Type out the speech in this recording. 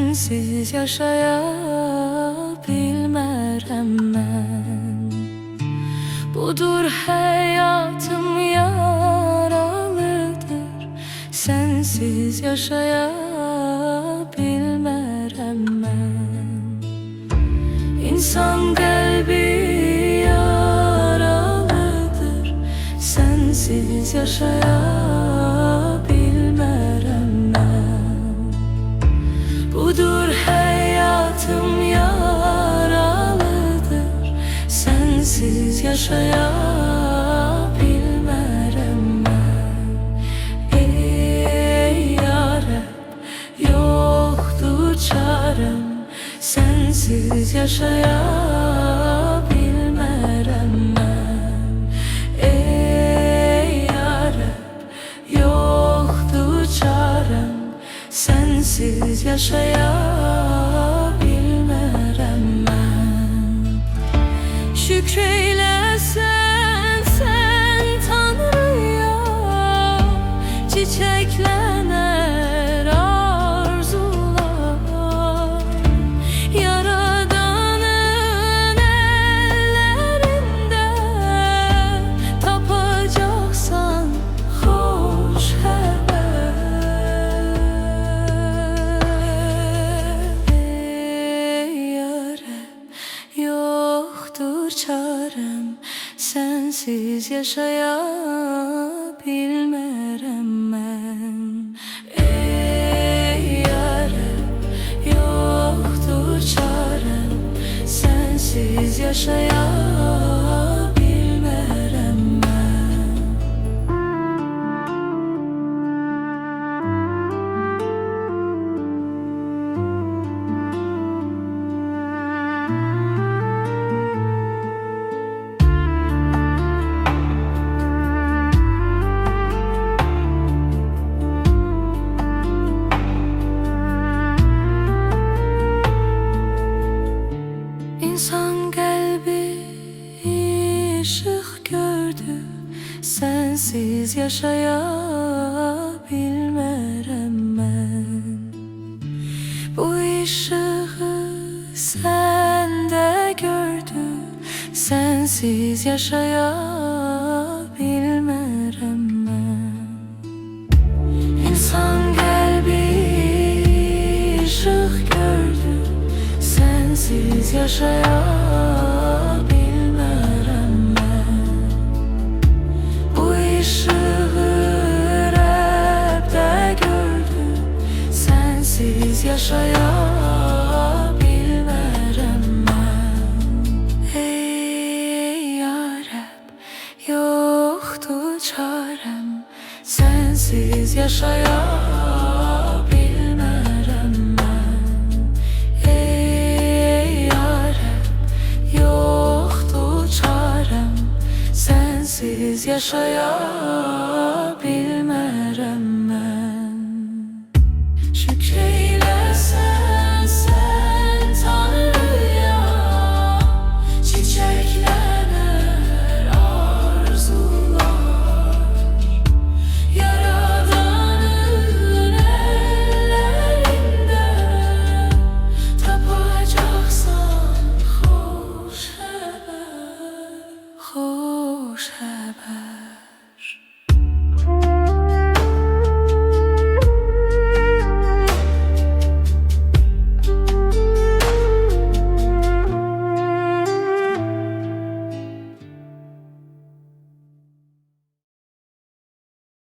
sensiz yaşayabilmərəm mən. Budur həyatım yaralıdır, sensiz yaşayabilmərəm mən. İnsan qəlbi yaralıdır, sensiz yaşayabilmərəm mən. Budur həyatım yaralıdır, sensiz yaşayabilmərəm mən. Ey yarəm, yoxdur çarəm, sensiz yaşayabilmərəm mən. Ey yarəm, yoxdur çarəm, sensiz yaşayabilmərəm mən. Şükreyləsən sən Tanrıya, çiçəklənər arzular. Yaradanın əllərində tapacaqsan xoş xəbər. Ey yarəm, yoxdur çarəm, sensiz yaşayabilmərəm mən. Ey yarəm, yoxdur çarəm, sensiz yaşayabilmərəm mən. İnsan qəlbi işıq gördü, sensiz yaşayabilmərəm mən. Bu işığı səndə gördü, sensiz yaşayabilmərəm mən. İnsan qəlbi işıq gördü, sensiz yaşayabilmərəm mən. Bu işığı Rəbdə gördü, sensiz yaşayabilmərəm mən. Ey yarəm, yoxdur çarəm, sensiz yaşayabilmərəm mən. Ey yarəm, yoxdur çarəm, sensiz yaşayabilmərəm.